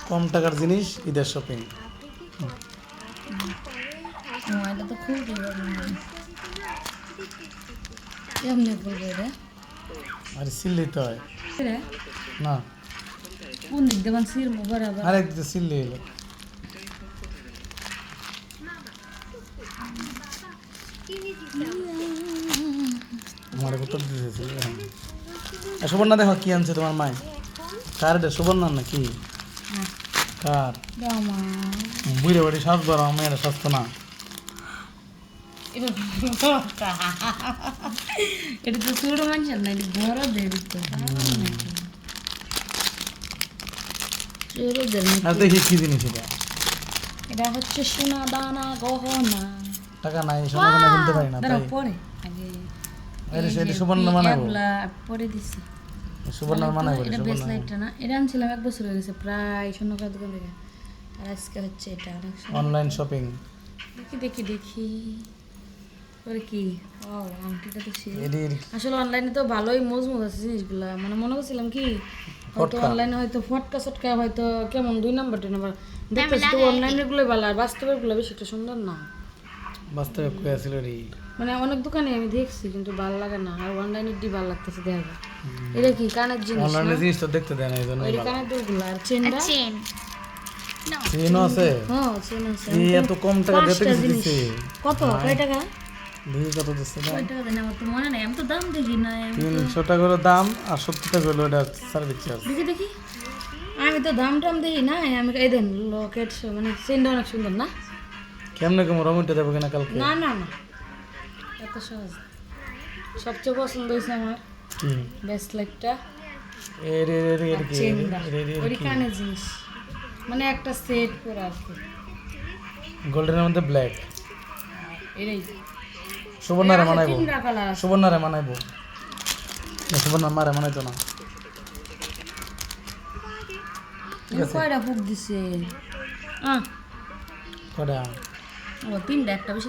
কম টাকার জিনিস ঈদের শপিং। এটা তো খুব কেমনি করবে রে আর সিললি তো হয় রে না, কোন দিক দেবান সির মোবার আবার আরেক দিতে সিললি এলো আমার উত্তর দিতেছি। সুবর্ণা দেখো কি আনছে তোমার মায়। কার এটা সুবর্ণার নাকি কার? দামা বুড়ে বাড়ি সাজ বড় মেয়ের সস্তা না। এটা তো ছোট মানুষের না, এটা বড়দের তো ছোটদের আর দেখি কি জিনিস এটা। এটা হচ্ছে সোনা দানা গহনা। টাকা নাই, সোনা দানা কিনতে পারি না দাঁড়াও তাই। পরে আগে এটা সুবর্ণা মানাবো, এগুলা পরে দিছি। সুবর্ণার মানাবো এটা সুবর্ণা। ব্রেসলেটটা না, এটা আনছিলাম 1 বছর হয়ে গেছে প্রায় স্বর্ণকার দোকান থেকে। আর আজকে হচ্ছে এটা অনেক সুন্দর। Online shopping. দেখি দেখি দেখি পরে কি ও আংটিটা তো সেই। এর আসলে অনলাইনে তো ভালোই মজবুত আছে জিনিসগুলা, মানে মনে করছিলাম কি হয়তো ফটকা। অনলাইনে হয়তো ফটকা সটকা হয়তো কেমন 2 নাম্বার 2 নাম্বার দেখতেছি, তো অনলাইনের গুলো ভালো আর বাস্তবের গুলো বেশি একটা সুন্দর না। বাস্তবে কই আছিল রে। মানে অনেক দোকানে আমি দেখছি কিন্তু ভালো লাগে না, আর অনলাইনে ডি ভালো লাগতেছে দেখা। এটা কি কানের জিনিস না? অনলাইনে জিনিস তো দেখতে দেয় না এইজন্য। ওই কানের দুলগুলো আর চেনটা চেনও আছে। হ্যাঁ চেন আছে। এই এত কম টাকা দিতে 5টা কিছু জিনিস। দিছে। কত কয় টাকা? দেখি কত দিচ্ছে দাম। কয় টাকা দেন আমার তো মনে নাই, আমি তো দাম দেখি না। 300 টাকা হলো দাম আর 70 টাকা হলো এটা সার্ভিস চার্জ। দেখি দেখি আমি তো দাম টাম দেখি না। আমি এই দেন লকেট মানে চেনটা অনেক সুন্দর না? কেমনে কেমন রমিটা দেবো কিনা কালকে। না না না এত সহজ। সবচেয়ে পছন্দ হয়েছে আমার কি ব্রেসলেটটা এর এর এর আর কি চেনটা, এর এর ওই কি কানের জিনিস মানে একটা সেট করে আর কি। গোল্ডেনের মধ্যে ব্ল্যাক। এটাই সুবর্ণারে মানাইবো, 3টা কালার আছে। সুবর্ণারে মানাইবো। সুবর্ণার মারে মানাইতো না। ঠিক আছে কয়টা ফুক দিছে? কটা ও 3টা, একটা বেশি